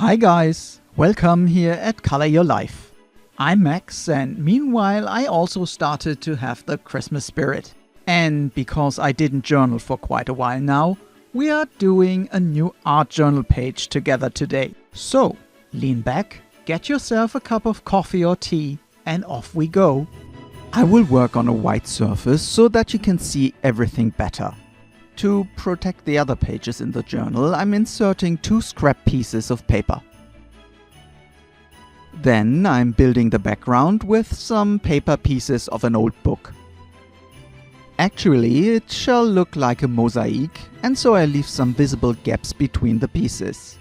Hi guys, welcome here at Color Your Life. I'm Max, and meanwhile I also started to have the Christmas spirit. And because I didn't journal for quite a while now, we are doing a new art journal page together today. So, lean back, get yourself a cup of coffee or tea, and off we go. I will work on a white surface so that you can see everything better. To protect the other pages in the journal, I'm inserting 2 scrap pieces of paper. Then I'm building the background with some paper pieces of an old book. Actually, it shall look like a mosaic, and so I leave some visible gaps between the pieces.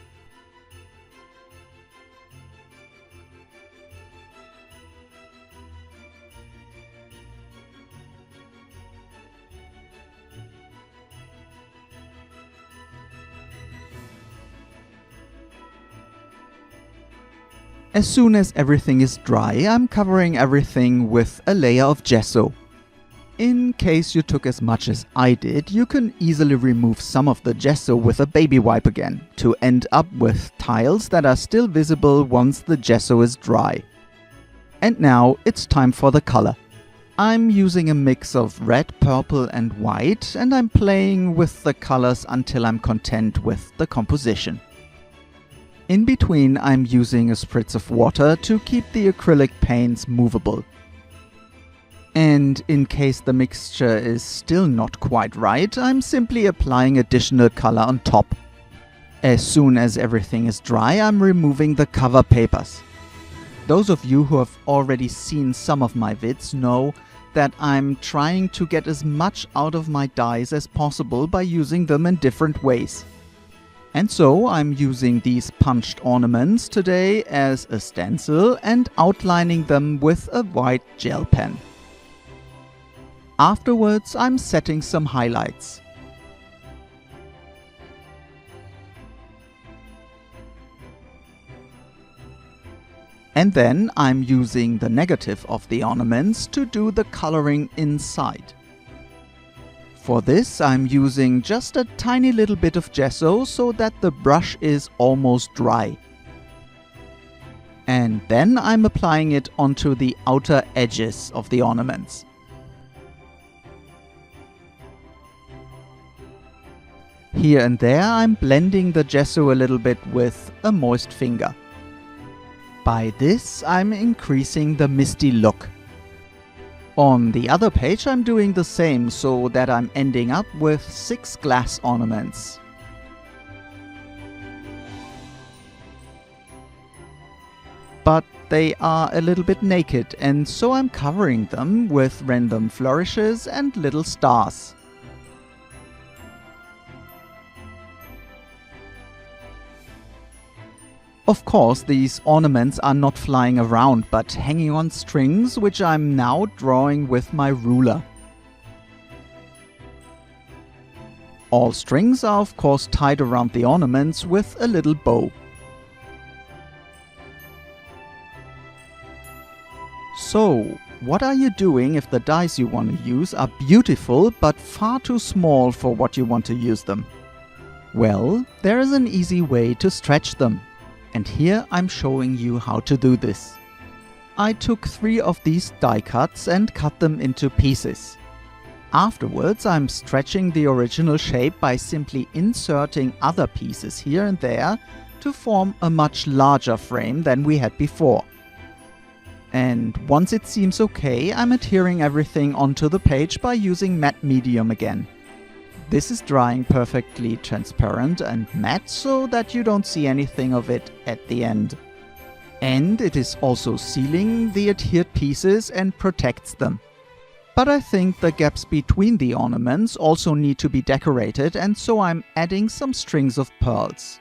As soon as everything is dry, I'm covering everything with a layer of gesso. In case you took as much as I did, you can easily remove some of the gesso with a baby wipe again, to end up with tiles that are still visible once the gesso is dry. And now it's time for the color. I'm using a mix of red, purple and white, and I'm playing with the colors until I'm content with the composition. In between, I'm using a spritz of water to keep the acrylic paints movable. And in case the mixture is still not quite right, I'm simply applying additional color on top. As soon as everything is dry, I'm removing the cover papers. Those of you who have already seen some of my vids know that I'm trying to get as much out of my dies as possible by using them in different ways. And so I'm using these punched ornaments today as a stencil and outlining them with a white gel pen. Afterwards, I'm setting some highlights. And then I'm using the negative of the ornaments to do the coloring inside. For this, I'm using just a tiny little bit of gesso so that the brush is almost dry. And then I'm applying it onto the outer edges of the ornaments. Here and there, I'm blending the gesso a little bit with a moist finger. By this, I'm increasing the misty look. On the other page, I'm doing the same so that I'm ending up with 6 glass ornaments. But they are a little bit naked, and so I'm covering them with random flourishes and little stars. Of course, these ornaments are not flying around, but hanging on strings, which I'm now drawing with my ruler. All strings are of course tied around the ornaments with a little bow. So, what are you doing if the dies you want to use are beautiful but far too small for what you want to use them? Well, there is an easy way to stretch them. And here I'm showing you how to do this. I took 3 of these die cuts and cut them into pieces. Afterwards, I'm stretching the original shape by simply inserting other pieces here and there to form a much larger frame than we had before. And once it seems okay, I'm adhering everything onto the page by using matte medium again. This is drying perfectly transparent and matte so that you don't see anything of it at the end. And it is also sealing the adhered pieces and protects them. But I think the gaps between the ornaments also need to be decorated, and so I'm adding some strings of pearls.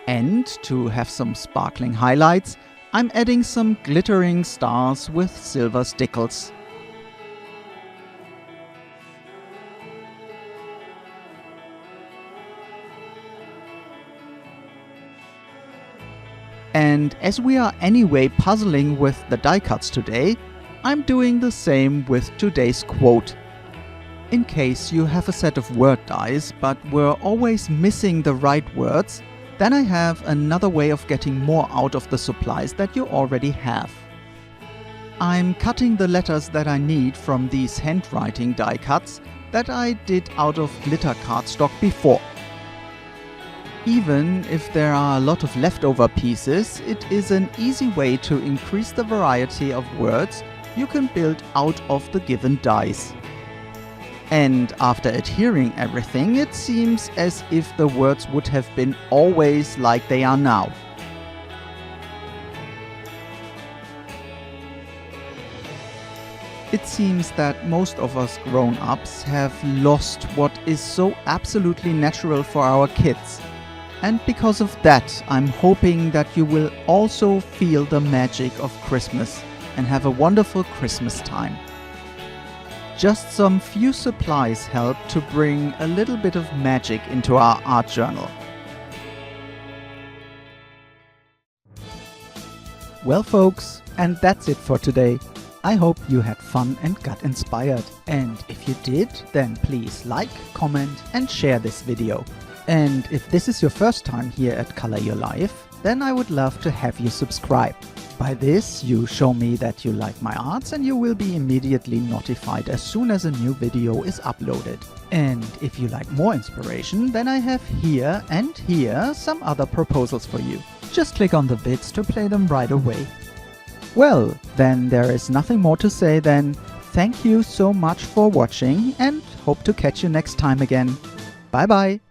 And to have some sparkling highlights, I'm adding some glittering stars with silver stickles. And as we are anyway puzzling with the die cuts today, I'm doing the same with today's quote. In case you have a set of word dies but were always missing the right words, then I have another way of getting more out of the supplies that you already have. I'm cutting the letters that I need from these handwriting die cuts that I did out of glitter cardstock before. Even if there are a lot of leftover pieces, it is an easy way to increase the variety of words you can build out of the given dies. And after adhering everything, it seems as if the words would have been always like they are now. It seems that most of us grown-ups have lost what is so absolutely natural for our kids. And because of that, I'm hoping that you will also feel the magic of Christmas and have a wonderful Christmas time. Just some few supplies help to bring a little bit of magic into our art journal. Well folks, and that's it for today. I hope you had fun and got inspired. And if you did, then please like, comment and share this video. And if this is your first time here at Color Your Life, then I would love to have you subscribe. By this, you show me that you like my arts and you will be immediately notified as soon as a new video is uploaded. And if you like more inspiration, then I have here and here some other proposals for you. Just click on the vids to play them right away. Well, then there is nothing more to say than thank you so much for watching and hope to catch you next time again. Bye bye!